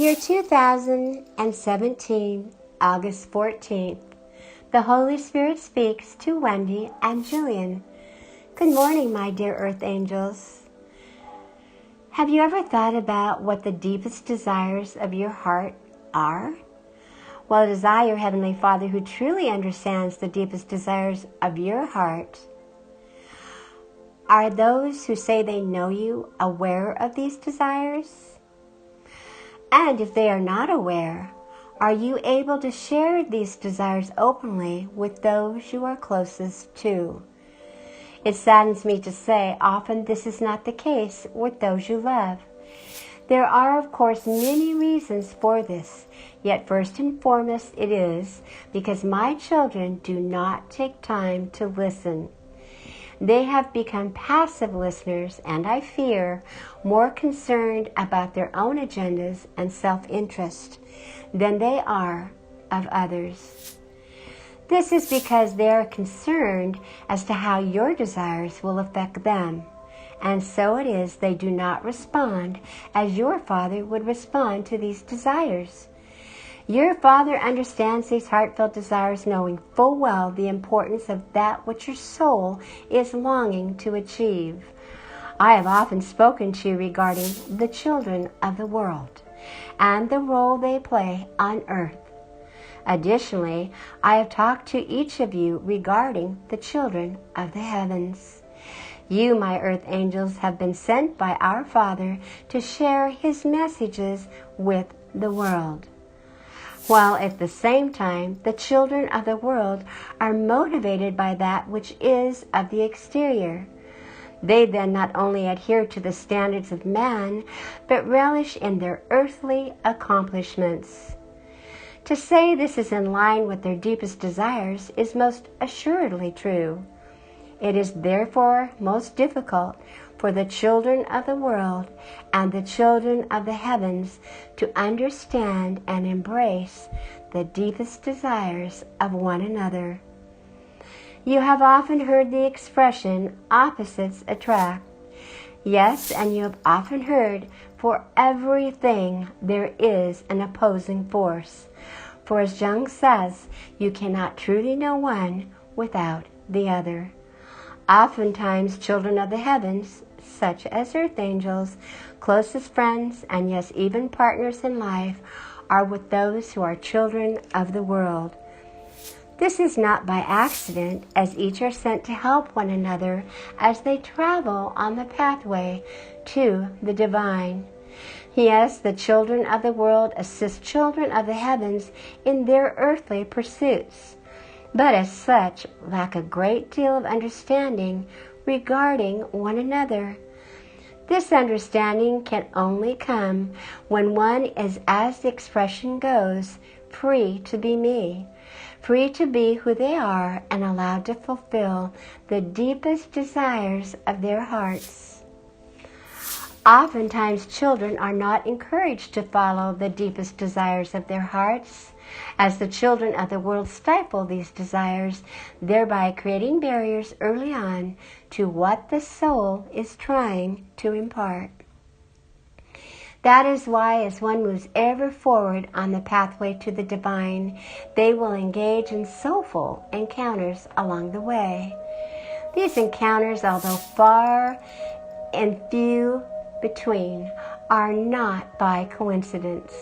Year 2017, August 14th. The Holy Spirit speaks to Wendy and Jillian. Good morning, my dear Earth Angels. Have you ever thought about what the deepest desires of your heart are? Well, it is I, your Heavenly Father, who truly understands the deepest desires of your heart. Are those who say they know you aware of these desires? And if they are not aware, are you able to share these desires openly with those you are closest to? It saddens me to say often this is not the case with those you love. There are, of course, many reasons for this, yet first and foremost it is because my children do not take time to listen. They have become passive listeners and, I fear, more concerned about their own agendas and self-interest than they are of others. This is because they are concerned as to how your desires will affect them, and so it is they do not respond as your Father would respond to these desires. Your Father understands these heartfelt desires, knowing full well the importance of that which your soul is longing to achieve. I have often spoken to you regarding the children of the world and the role they play on earth. Additionally, I have talked to each of you regarding the children of the heavens. You, my earth angels, have been sent by our Father to share His messages with the world. While at the same time, the children of the world are motivated by that which is of the exterior. They then not only adhere to the standards of man, but relish in their earthly accomplishments. To say this is in line with their deepest desires is most assuredly true. It is therefore most difficult for the children of the world and the children of the heavens to understand and embrace the deepest desires of one another. You have often heard the expression, opposites attract. Yes, and you have often heard, for everything there is an opposing force. For as Jung says, you cannot truly know one without the other. Oftentimes, children of the heavens, such as earth angels, closest friends, and yes, even partners in life, are with those who are children of the world. This is not by accident, as each are sent to help one another as they travel on the pathway to the divine. Yes, the children of the world assist children of the heavens in their earthly pursuits, but as such lack a great deal of understanding regarding one another. This understanding can only come when one is, as the expression goes, free to be me, free to be who they are and allowed to fulfill the deepest desires of their hearts. Oftentimes, children are not encouraged to follow the deepest desires of their hearts, as the children of the world stifle these desires, thereby creating barriers early on to what the soul is trying to impart. That is why, as one moves ever forward on the pathway to the divine, they will engage in soulful encounters along the way. These encounters, although far and few between, are not by coincidence.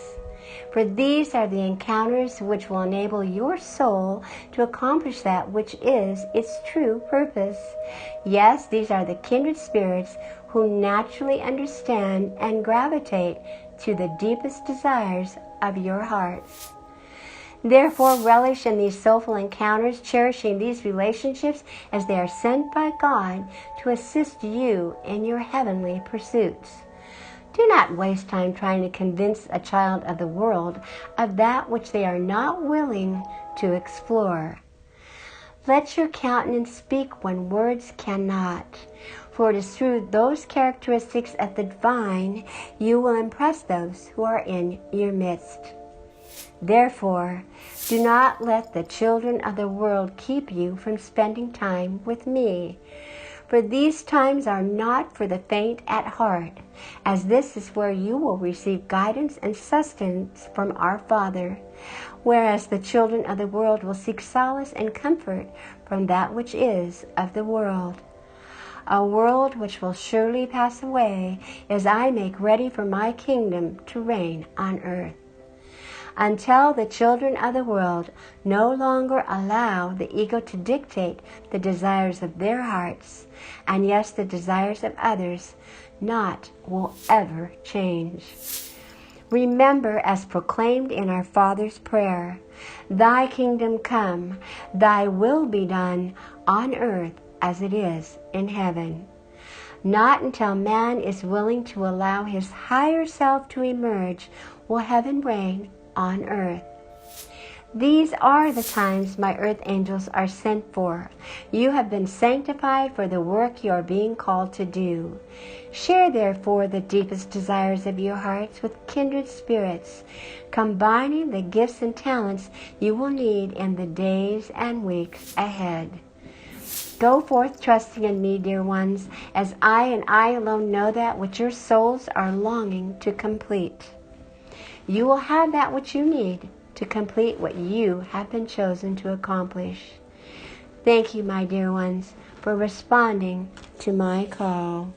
For these are the encounters which will enable your soul to accomplish that which is its true purpose. Yes, these are the kindred spirits who naturally understand and gravitate to the deepest desires of your heart. Therefore, relish in these soulful encounters, cherishing these relationships as they are sent by God to assist you in your heavenly pursuits. Do not waste time trying to convince a child of the world of that which they are not willing to explore. Let your countenance speak when words cannot, for it is through those characteristics of the divine you will impress those who are in your midst. Therefore, do not let the children of the world keep you from spending time with me. For these times are not for the faint at heart, as this is where you will receive guidance and sustenance from our Father, whereas the children of the world will seek solace and comfort from that which is of the world. A world which will surely pass away as I make ready for my kingdom to reign on earth. Until the children of the world no longer allow the ego to dictate the desires of their hearts, and yes, the desires of others, naught will ever change. Remember, as proclaimed in our Father's prayer, Thy kingdom come, Thy will be done on earth as it is in heaven. Not until man is willing to allow his higher self to emerge will heaven reign on earth. These are the times my earth angels are sent for. You have been sanctified for the work you are being called to do. Share therefore the deepest desires of your hearts with kindred spirits, combining the gifts and talents you will need in the days and weeks ahead. Go forth trusting in me, dear ones, as I and I alone know that which your souls are longing to complete. You will have that which you need to complete what you have been chosen to accomplish. Thank you, my dear ones, for responding to my call.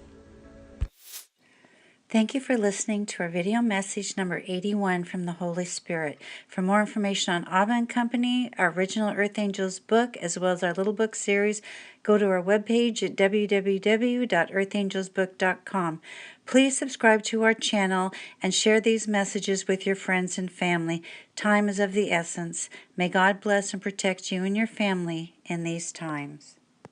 Thank you for listening to our video message number 81 from the Holy Spirit. For more information on CABBA and Company, our original Earth Angels book, as well as our little book series, go to our webpage at www.earthangelsbook.com. Please subscribe to our channel and share these messages with your friends and family. Time is of the essence. May God bless and protect you and your family in these times.